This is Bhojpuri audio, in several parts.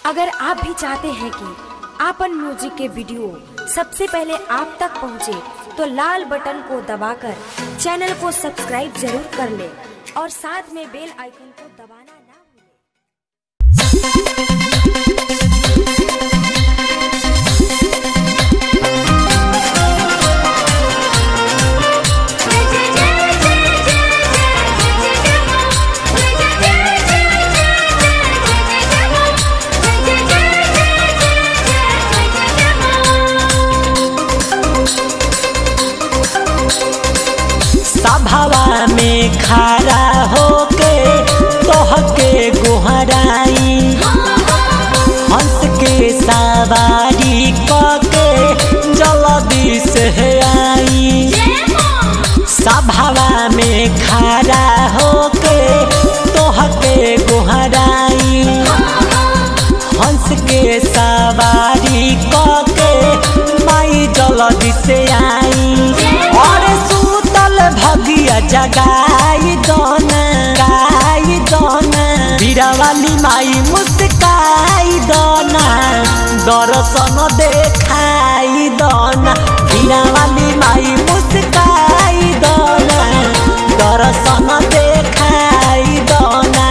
अगर आप भी चाहते हैं कि आपन म्यूजिक के वीडियो सबसे पहले आप तक पहुंचे, तो लाल बटन को दबाकर चैनल को सब्सक्राइब जरूर कर ले और साथ में बेल आइकन को दबाना ना भूलें। सभावा में खड़ा होके तोहके गोहराई, हंस के सवारी कके जल्दी से आई। सभावा में खड़ा होके तोहके गोहराई, हंस के सवारी कके माई जल्दी से आई। और भगिया जगाई दोना, गाई दोना, बीरा वाली माई मुस्काई दोना, दर्शन देखाई दोना। बीरा वाली माई मुस्काई दोना, दर्शन देखाई दोना।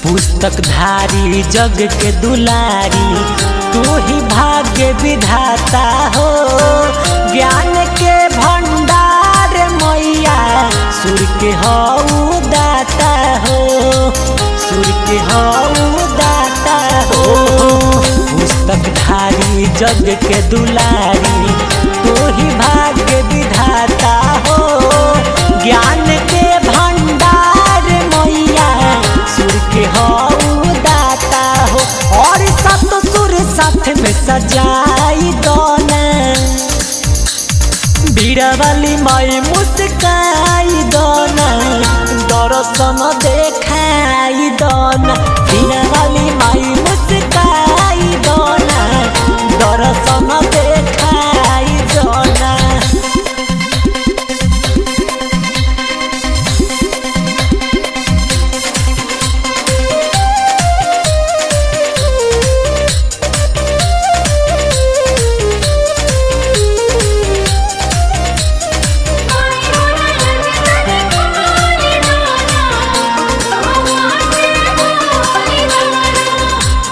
पुस्तकधारी जग के दुलारी, तू ही भाग्य विधाता हो। ज्ञान के भंडार मैया, सुर के हऊ दाता हो, सुर के हऊ दाता हो। पुस्तकधारी जग के दुलारी, तू ही भाग्य विधाता हो। ज्ञान के भंडार मैया, सुर के हऊ दाता हो। और सत सुर साथ में सजाई दोना, बीड़ा वाली माई मुस्काई दोना, दर्शन देखाई दोना। बीड़ा वाली माई मुस्काई दोना, दर्शन देखाई दोना।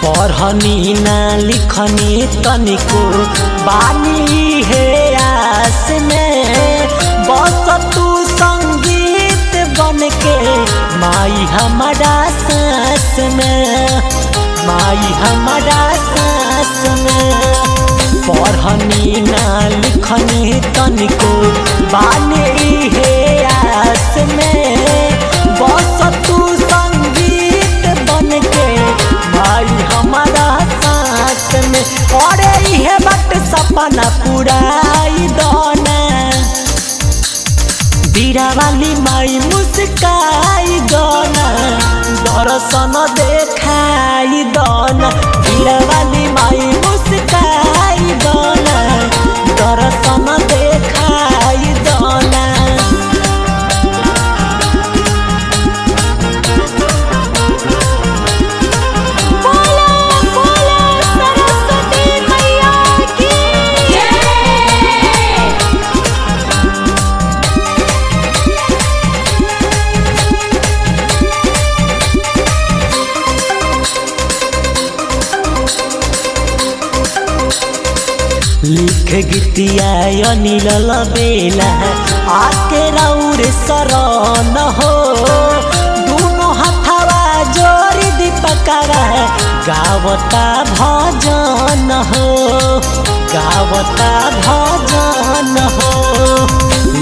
पढ़नी ना लिखनी तनिको बानी है आस में, बस तू संगीत बन के माई हमारा सांस में, माई हमारा सांस में। पढ़नी ना लिखनी तनिको बानी है आस में, बस तू संगीत बन के माई हमारा सांस में। और यह बात सपना पुराई दोना, बीरा वाली माई मुस्काई दोना, दर्शन देखाई दोना। बीरा वाली माई मुस्काई दोना, दर्शन देखाई दोना। लिख गीतिया अनिल बेला, आके राउर शरण हो। दोनों हथवा जोड़ी दीपकवा, गावता भजन हो, गावता भजन हो।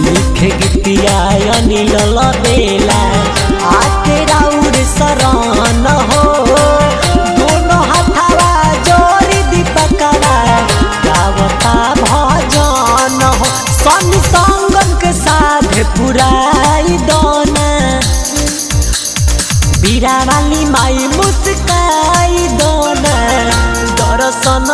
लिख गीतिया अनिल बेला, आके राउर शरण हो। दोनों हथवा जोड़ी दीपकवा, गावता भजन हीरा वाली माई मुस्काई दोना दर्शन